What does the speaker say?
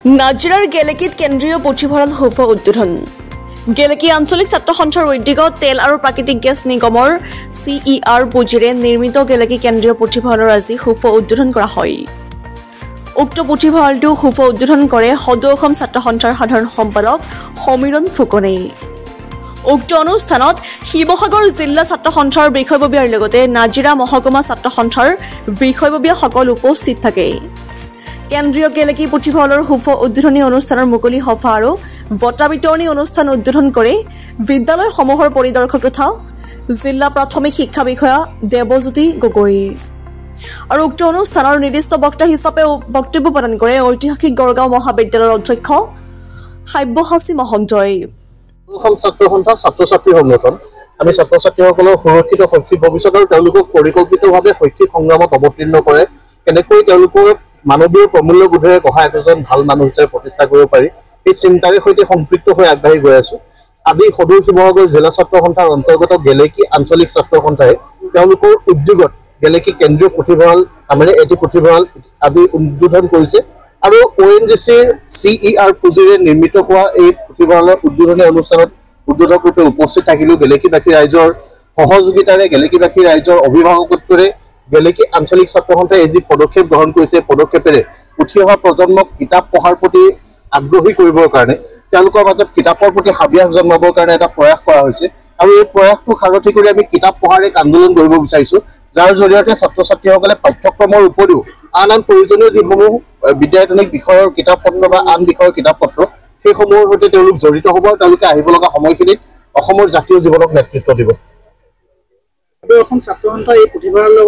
নাজিৰাৰ গেলেকীত কেন্দ্ৰীয় পুথিভঁৰাল শুভ উদ্বোধন। গেলেকী আঞ্চলিক ছাত্ৰ সন্থাৰ উদ্যোগত তেল আৰু প্ৰাকৃতিক গেছ নিগমৰ CER পুঁজিৰে নিৰ্মিত গেলেকী কেন্দ্ৰীয় পুথিভঁৰালৰ আজি শুভ উদ্বোধন কৰা হয়। উক্ত পুথিভঁৰালটো শুভ উদ্বোধন কৰে সদৌ অসম ছাত্ৰ সন্থাৰ সাধাৰণ সম্পাদক সমীৰণ ফুকনে। উক্ত অনুষ্ঠানত শিৱসাগৰ জিলা ছাত্ৰ সন্থাৰ বিষয়ববীয়াৰ লগতে নাজিৰা মহকুমা ছাত্ৰ সন্থাৰ বিষয়ববীয়াসকল উপস্থিত থাকে। কেন্দ্ৰীয় গেলেকী পুথিভঁৰালৰ শুভ উদ্বোধনী অনুষ্ঠানৰ মুকলি সভা আৰু বঁটা বিতৰণী অনুষ্ঠান উদ্বোধন কৰে বিদ্যালয়সমূহৰ পৰিদৰ্শক তথা জিলা প্ৰাথমিক শিক্ষা বিষয়া দেৱজ্যোতি গগৈ। আৰু উক্ত অনুষ্ঠানৰ নিৰ্দিষ্ট বক্তা হিচাপে বক্তব্য প্ৰদান কৰে ঐতিহাসিক গড়গাঁও মহাবিদ্যালয়ৰ অধ্যক্ষ সাব্যসাচী মহন্তই। অসম ছাত্ৰ সন্থা ছাত্ৰ ছাত্ৰী সংগঠন আমি ছাত্ৰ ছাত্ৰীসকলৰ সুৰক্ষিত শৈক্ষিক ভৱিষ্যত আৰু তেওঁলোকক পৰিকল্পিতভাৱে শৈক্ষিক সংগ্ৰামত অৱতীৰ্ণ কৰে কেনেকৈ তেওঁলোকৰ মানৱীয় প্ৰমূল্যবোধেৰে গঢ়া এজন ভাল মানুহ হিচাপে প্ৰতিষ্ঠা কৰিব পাৰি এই চিন্তাৰে সৈতে সম্পৃক্ত হৈ আগবাঢ়ি গৈ আছো। আজি সদৌ শিৱসাগৰ জিলা ছাত্ৰ সন্থাৰ অন্তৰ্গত গেলেকী আঞ্চলিক ছাত্ৰ সন্থাই তেওঁলোকৰ উদ্যোগত গেলেকী কেন্দ্ৰীয় পুথিভঁৰাল নামেৰে এটি পুথিভঁৰাল আজি উদ্বোধন কৰিছে আৰু ONGCৰ CER পুঁজিৰে নিৰ্মিত হোৱা এই পুথিভঁৰালৰ উদ্বোধনী অনুষ্ঠানত উদ্বোধক ৰূপে উপস্থিত থাকিলেও গেলেকীবাসী ৰাইজৰ সহযোগিতাৰে গেলেকীবাসী ৰাইজৰ অভিভাৱকত্বৰে গেলেকী আঞ্চলিক ছাত্ৰ সন্থাই যি পদক্ষেপ গ্ৰহণ কৰিছে পদক্ষেপেৰে উঠি অহা প্ৰজন্মক কিতাপ পঢ়াৰ প্ৰতি আগ্ৰহী কৰিবৰ কাৰণে তেওঁলোকৰ মাজত কিতাপৰ প্ৰতি হাবিয়াস জন্মাবৰ কাৰণে এটা প্ৰয়াস কৰা হৈছে আৰু এই প্ৰয়াসটো সাৰথি কৰি আমি কিতাপ পঢ়াৰ এক আন্দোলন কৰিব বিচাৰিছো যাৰ জৰিয়তে ছাত্ৰ ছাত্ৰীসকলে পাঠ্যক্ৰমৰ উপৰিও আন প্ৰয়োজনীয় যিসমূহ বিদ্যায়তনিক বিষয়ৰ কিতাপ পত্ৰ বা আন বিষয়ৰ কিতাপ পত্ৰ সেইসমূহৰ সৈতে তেওঁলোক জড়িত হ'ব আৰু তেওঁলোকে আহিব লগা সময়খিনিত অসমৰ জাতীয় জীৱনক নেতৃত্ব দিব। অসম ছাত্ৰ সন্থা এই পুথিভঁৰালৰ